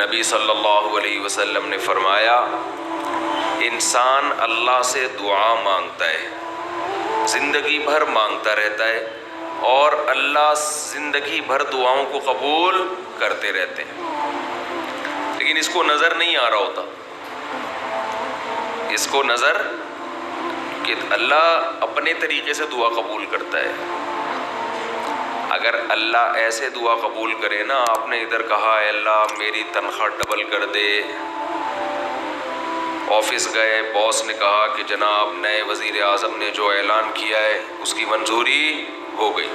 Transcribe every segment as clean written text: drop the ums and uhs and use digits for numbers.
نبی صلی اللہ علیہ وسلم نے فرمایا انسان اللہ سے دعا مانگتا ہے، زندگی بھر مانگتا رہتا ہے، اور اللہ زندگی بھر دعاؤں کو قبول کرتے رہتے ہیں، لیکن اس کو نظر نہیں آ رہا ہوتا، اس کو نظر کہ اللہ اپنے طریقے سے دعا قبول کرتا ہے۔ اگر اللہ ایسے دعا قبول کرے نا، آپ نے ادھر کہا اے اللہ میری تنخواہ ڈبل کر دے، آفس گئے باس نے کہا کہ جناب نئے وزیر اعظم نے جو اعلان کیا ہے اس کی منظوری ہو گئی،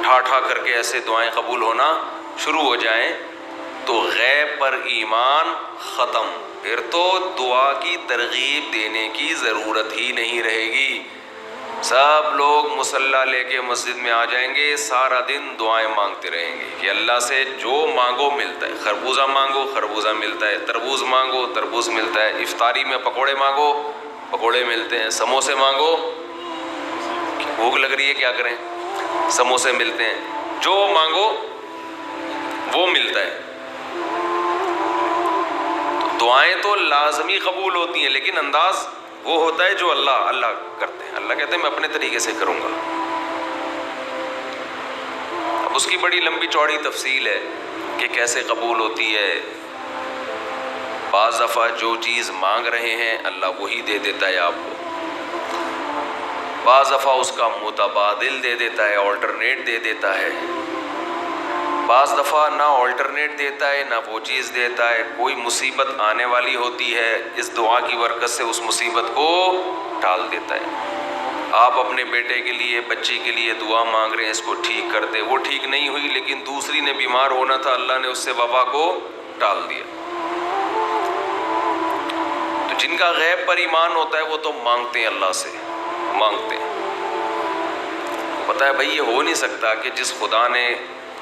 ٹھا ٹھا کر کے ایسے دعائیں قبول ہونا شروع ہو جائیں تو غیب پر ایمان ختم، پھر تو دعا کی ترغیب دینے کی ضرورت ہی نہیں رہے گی۔ سب لوگ مصلی لے کے مسجد میں آ جائیں گے، سارا دن دعائیں مانگتے رہیں گے کہ اللہ سے جو مانگو ملتا ہے، خربوزہ مانگو خربوزہ ملتا ہے، تربوز مانگو تربوز ملتا ہے، افطاری میں پکوڑے مانگو پکوڑے ملتے ہیں، سموسے مانگو، بھوک لگ رہی ہے کیا کریں، سموسے ملتے ہیں، جو مانگو وہ ملتا ہے۔ تو دعائیں تو لازمی قبول ہوتی ہیں، لیکن انداز وہ ہوتا ہے جو اللہ کرتے ہیں۔ اللہ کہتے ہیں میں اپنے طریقے سے کروں گا۔ اب اس کی بڑی لمبی چوڑی تفصیل ہے کہ کیسے قبول ہوتی ہے۔ بعض دفعہ جو چیز مانگ رہے ہیں اللہ وہی دے دیتا ہے آپ کو، بعض دفعہ اس کا متبادل دے دیتا ہے، آلٹرنیٹ دے دیتا ہے، بعض دفعہ نہ آلٹرنیٹ دیتا ہے نہ وہ چیز دیتا ہے، کوئی مصیبت آنے والی ہوتی ہے، اس دعا کی برکت سے اس مصیبت کو ٹال دیتا ہے۔ آپ اپنے بیٹے کے لیے بچی کے لیے دعا مانگ رہے ہیں اس کو ٹھیک کر دے، وہ ٹھیک نہیں ہوئی لیکن دوسری نے بیمار ہونا تھا، اللہ نے اس سے وبا کو ٹال دیا۔ تو جن کا غیب پر ایمان ہوتا ہے وہ تو مانگتے ہیں، اللہ سے مانگتے ہیں۔ پتہ ہے بھائی یہ ہو نہیں سکتا کہ جس خدا نے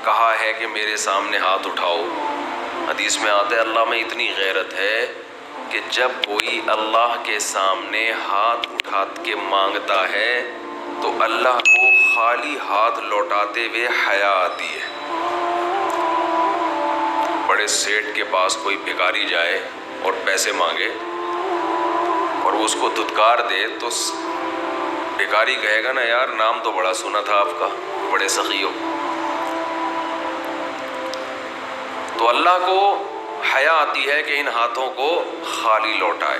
کہا ہے کہ میرے سامنے ہاتھ اٹھاؤ، حدیث میں آتا ہے اللہ میں اتنی غیرت ہے کہ جب کوئی اللہ کے سامنے ہاتھ اٹھا کے مانگتا ہے تو اللہ کو خالی ہاتھ لوٹاتے ہوئے حیا آتی ہے۔ بڑے سیٹ کے پاس کوئی بھکاری جائے اور پیسے مانگے اور وہ اس کو دھتکار دے تو بھکاری کہے گا نا یار نام تو بڑا سنا تھا آپ کا، بڑے سخی ہو۔ تو اللہ کو حیا آتی ہے کہ ان ہاتھوں کو خالی لوٹائے،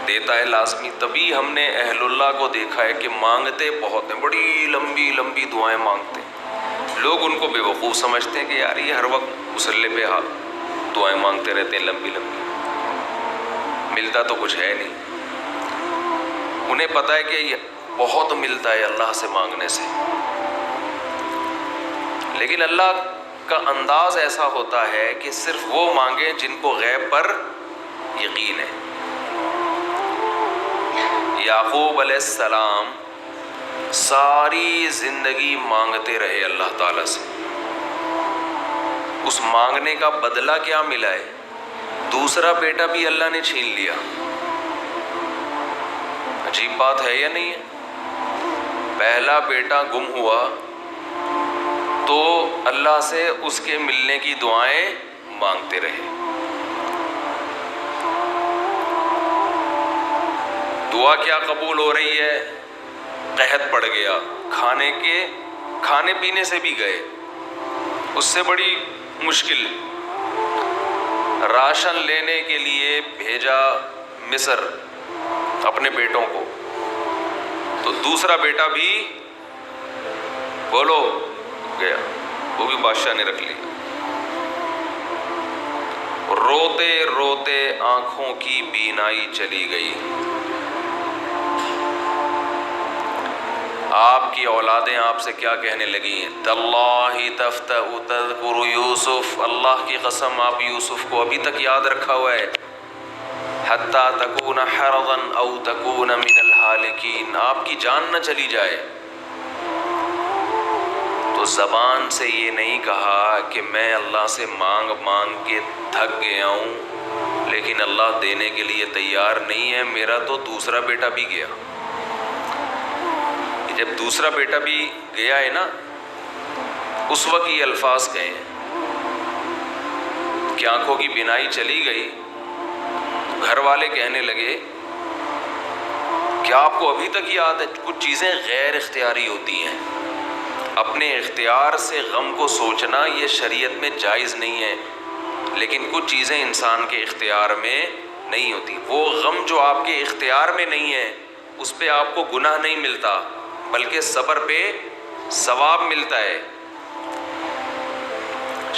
دیتا ہے لازمی۔ تبھی ہم نے اہل اللہ کو دیکھا ہے کہ مانگتے بہت ہیں، بڑی لمبی لمبی دعائیں مانگتے ہیں۔ لوگ ان کو بے وقوف سمجھتے ہیں کہ یار یہ ہر وقت مصلی پہ دعائیں مانگتے رہتے ہیں لمبی لمبی، ملتا تو کچھ ہے نہیں۔ انہیں پتہ ہے کہ یہ بہت ملتا ہے اللہ سے مانگنے سے، لیکن اللہ کا انداز ایسا ہوتا ہے کہ صرف وہ مانگیں جن کو غیب پر یقین ہے۔ یعقوب علیہ السلام ساری زندگی مانگتے رہے اللہ تعالیٰ سے، اس مانگنے کا بدلہ کیا ملا ہے؟ دوسرا بیٹا بھی اللہ نے چھین لیا۔ عجیب بات ہے یا نہیں ہے؟ پہلا بیٹا گم ہوا تو اللہ سے اس کے ملنے کی دعائیں مانگتے رہے۔ دعا کیا قبول ہو رہی ہے؟ قحط پڑ گیا، کھانے پینے سے بھی گئے، اس سے بڑی مشکل، راشن لینے کے لیے بھیجا مصر اپنے بیٹوں کو، تو دوسرا بیٹا بھی بولو گیا، وہ بھی بادشاہ نے رکھ لیا۔ روتے روتے آنکھوں کی بینائی چلی گئی۔ آپ کی اولادیں آپ سے کیا کہنے لگی؟ تاللہ تفتأ تذکر یوسف، اللہ کی قسم آپ یوسف کو ابھی تک یاد رکھا ہوا ہے، حتی تکون حرضا او تکون من الہالکین، آپ کی جان نہ چلی جائے۔ تو زبان سے یہ نہیں کہا کہ میں اللہ سے مانگ مانگ کے تھک گیا ہوں لیکن اللہ دینے کے لیے تیار نہیں ہے، میرا تو دوسرا بیٹا بھی گیا۔ جب دوسرا بیٹا بھی گیا ہے نا، اس وقت یہ الفاظ کہے ہیں کہ آنکھوں کی بینائی چلی گئی، گھر والے کہنے لگے کیا آپ کو ابھی تک یاد ہے؟ کچھ چیزیں غیر اختیاری ہوتی ہیں، اپنے اختیار سے غم کو سوچنا یہ شریعت میں جائز نہیں ہے، لیکن کچھ چیزیں انسان کے اختیار میں نہیں ہوتی۔ وہ غم جو آپ کے اختیار میں نہیں ہے اس پہ آپ کو گناہ نہیں ملتا، بلکہ صبر پہ ثواب ملتا ہے۔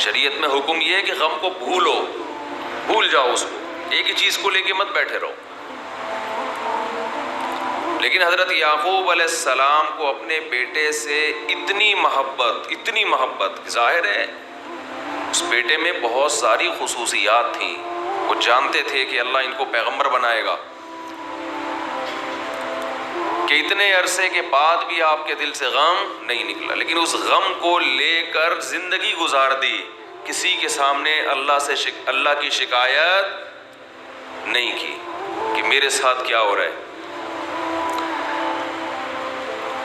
شریعت میں حکم یہ ہے کہ غم کو بھول جاؤ، اس کو ایک ہی چیز کو لے کے مت بیٹھے رہو۔ لیکن حضرت یعقوب علیہ السلام کو اپنے بیٹے سے اتنی محبت ظاہر ہے اس بیٹے میں بہت ساری خصوصیات تھیں، وہ جانتے تھے کہ اللہ ان کو پیغمبر بنائے گا، کہ اتنے عرصے کے بعد بھی آپ کے دل سے غم نہیں نکلا، لیکن اس غم کو لے کر زندگی گزار دی، کسی کے سامنے اللہ کی شکایت نہیں کی کہ میرے ساتھ کیا ہو رہا ہے۔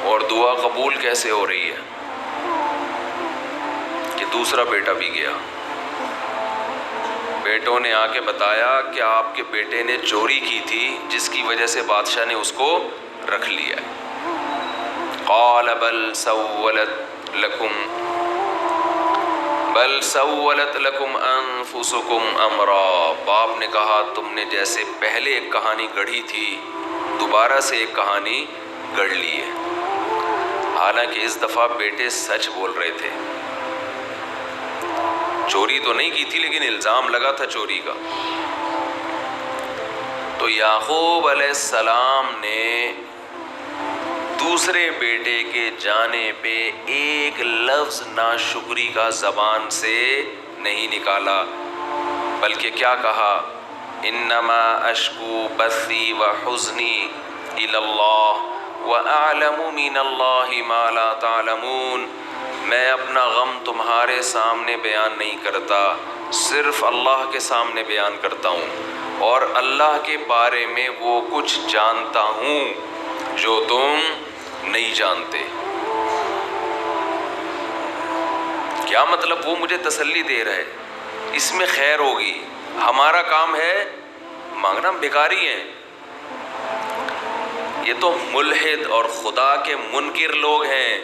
اور دعا قبول کیسے ہو رہی ہے کہ دوسرا بیٹا بھی گیا، بیٹوں نے آ کے بتایا کہ آپ کے بیٹے نے چوری کی تھی جس کی وجہ سے بادشاہ نے اس کو رکھ لیا ہے۔ قال بل سولت لکم انفسکم امرا، باپ نے کہا تم نے جیسے پہلے ایک کہانی گڑھی تھی دوبارہ سے ایک کہانی گڑھ لی ہے۔ حالانکہ اس دفعہ بیٹے سچ بول رہے تھے، چوری تو نہیں کی تھی لیکن الزام لگا تھا چوری کا۔ تو یعقوب علیہ السلام نے دوسرے بیٹے کے جانے پہ ایک لفظ ناشکری کا زبان سے نہیں نکالا، بلکہ کیا کہا؟ انما اشکو بثی وحزنی الی اللہ وَأَعْلَمُ مِنَ اللَّهِ مَا لَا تَعْلَمُونَ، میں اپنا غم تمہارے سامنے بیان نہیں کرتا، صرف اللہ کے سامنے بیان کرتا ہوں، اور اللہ کے بارے میں وہ کچھ جانتا ہوں جو تم نہیں جانتے۔ کیا مطلب؟ وہ مجھے تسلی دے رہے اس میں خیر ہوگی، ہمارا کام ہے مانگنا، بیکاری ہیں یہ تو ملحد اور خدا کے منکر لوگ ہیں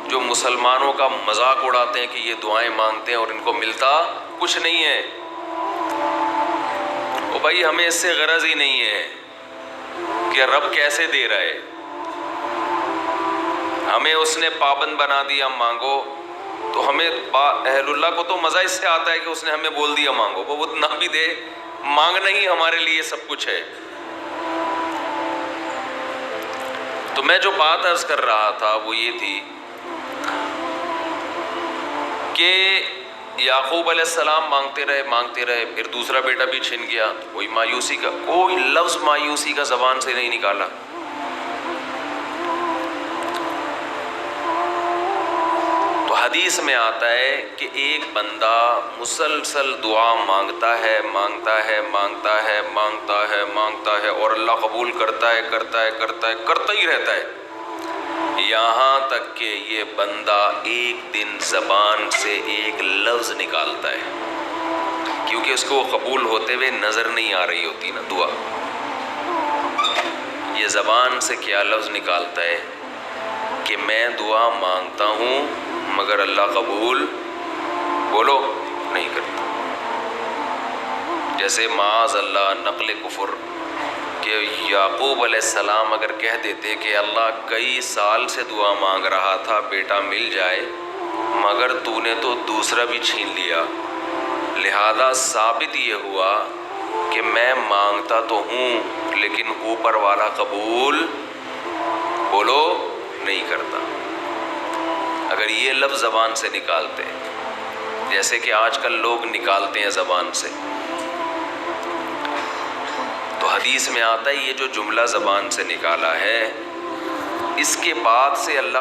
جو مسلمانوں کا مذاق اڑاتے ہیں کہ یہ دعائیں مانگتے ہیں اور ان کو ملتا کچھ نہیں ہے۔ او بھائی ہمیں اس سے غرض ہی نہیں ہے کہ رب کیسے دے رہا ہے، ہمیں اس نے پابند بنا دیا مانگو، تو ہمیں اہل اللہ کو تو مزہ اس سے آتا ہے کہ اس نے ہمیں بول دیا مانگو، وہ نہ بھی دے، مانگنا ہی ہمارے لیے سب کچھ ہے۔ تو میں جو بات عرض کر رہا تھا وہ یہ تھی کہ یعقوب علیہ السلام مانگتے رہے، پھر دوسرا بیٹا بھی چھن گیا، کوئی لفظ مایوسی کا زبان سے نہیں نکالا۔ تو حدیث میں آتا ہے کہ ایک بندہ مسلسل دعا مانگتا ہے اور اللہ قبول کرتا ہی رہتا ہے، یہاں تک کہ یہ بندہ ایک دن زبان سے ایک لفظ نکالتا ہے، کیونکہ اس کو قبول ہوتے ہوئے نظر نہیں آ رہی ہوتی نا دعا، یہ زبان سے کیا لفظ نکالتا ہے کہ میں دعا مانگتا ہوں مگر اللہ قبول بولو نہیں کرتا۔ جیسے معاذ اللہ نقل کفر کہ یعقوب علیہ السلام اگر کہہ دیتے کہ اللہ کئی سال سے دعا مانگ رہا تھا بیٹا مل جائے مگر تو نے تو دوسرا بھی چھین لیا، لہذا ثابت یہ ہوا کہ میں مانگتا تو ہوں لیکن اوپر والا قبول بولو نہیں کرتا۔ اگر یہ لفظ زبان سے نکالتے جیسے کہ آج کل لوگ نکالتے ہیں زبان سے، تو حدیث میں آتا ہے یہ جو جملہ زبان سے نکالا ہے اس کے بعد سے اللہ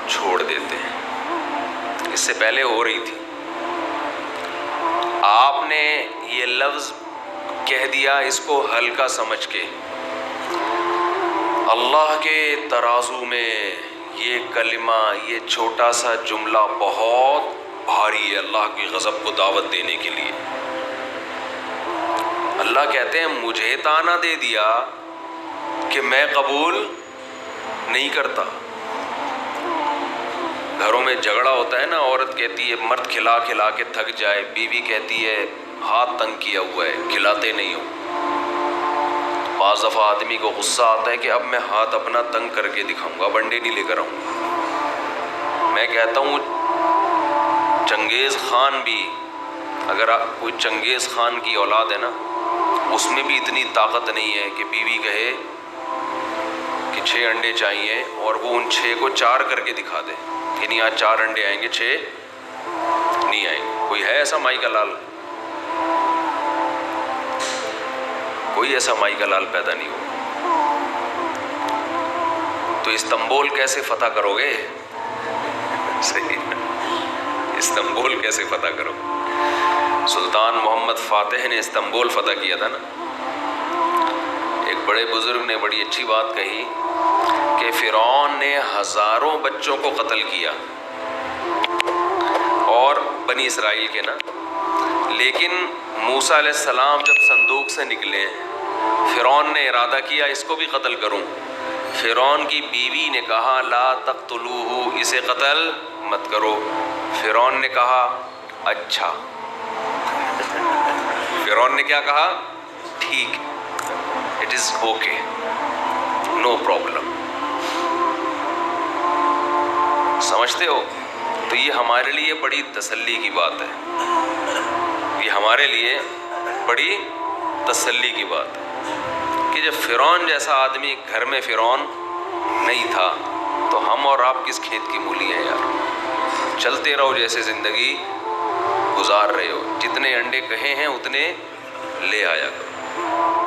چھوڑ دیتے ہیں، اس سے پہلے ہو رہی تھی، آپ نے یہ لفظ کہہ دیا اس کو ہلکا سمجھ کے، اللہ کے ترازو میں یہ کلمہ، یہ چھوٹا سا جملہ بہت بھاری ہے اللہ کی غضب کو دعوت دینے کے لیے۔ اللہ کہتے ہیں مجھے تانا دے دیا کہ میں قبول نہیں کرتا۔ گھروں میں جھگڑا ہوتا ہے نا، عورت کہتی ہے مرد کھلا کھلا کے تھک جائے، بیوی کہتی ہے ہاتھ تنگ کیا ہوا ہے کھلاتے نہیں ہو۔ بعض دفعہ آدمی کو غصہ آتا ہے کہ اب میں ہاتھ اپنا تنگ کر کے دکھاؤں گا، ونڈے نہیں لے کر آؤں گا۔ میں کہتا ہوں چنگیز خان بھی، اگر کوئی چنگیز خان کی اولاد ہے نا، اس میں بھی اتنی طاقت نہیں ہے کہ بیوی کہے کہ 6 انڈے چاہیے اور وہ ان 6 کو 4 کر کے دکھا دے کہ نہیں آج 4 انڈے آئیں گے 6 نہیں آئیں گے۔ کوئی ہے ایسا مائی کا لال؟ کوئی ایسا مائی کا لال پیدا نہیں ہو۔ تو استنبول کیسے فتح کرو گے؟ صحیح، استنبول کیسے فتح کرو؟ سلطان محمد فاتح نے استنبول فتح کیا تھا نا۔ ایک بڑے بزرگ نے بڑی اچھی بات کہی کہ فرعون نے ہزاروں بچوں کو قتل کیا، اور بنی اسرائیل کے نا، لیکن موسیٰ علیہ السلام جب صندوق سے نکلے فرعون نے ارادہ کیا اس کو بھی قتل کروں۔ فرعون کی بیوی نے کہا لا تقتلوہ، اسے قتل مت کرو۔ فرعون نے کہا اچھا، فرعون نے کیا کہا؟ ٹھیک، it is okay, no problem. سمجھتے ہو؟ تو یہ ہمارے لیے بڑی تسلی کی بات ہے، یہ ہمارے لیے بڑی تسلی کی بات ہے کہ جب فرعون جیسا آدمی گھر میں فرعون نہیں تھا تو ہم اور آپ کس کھیت کی مولی ہیں یار؟ چلتے رہو جیسے زندگی گزار رہے ہو، جتنے انڈے کہے ہیں اتنے لے آیا کرو۔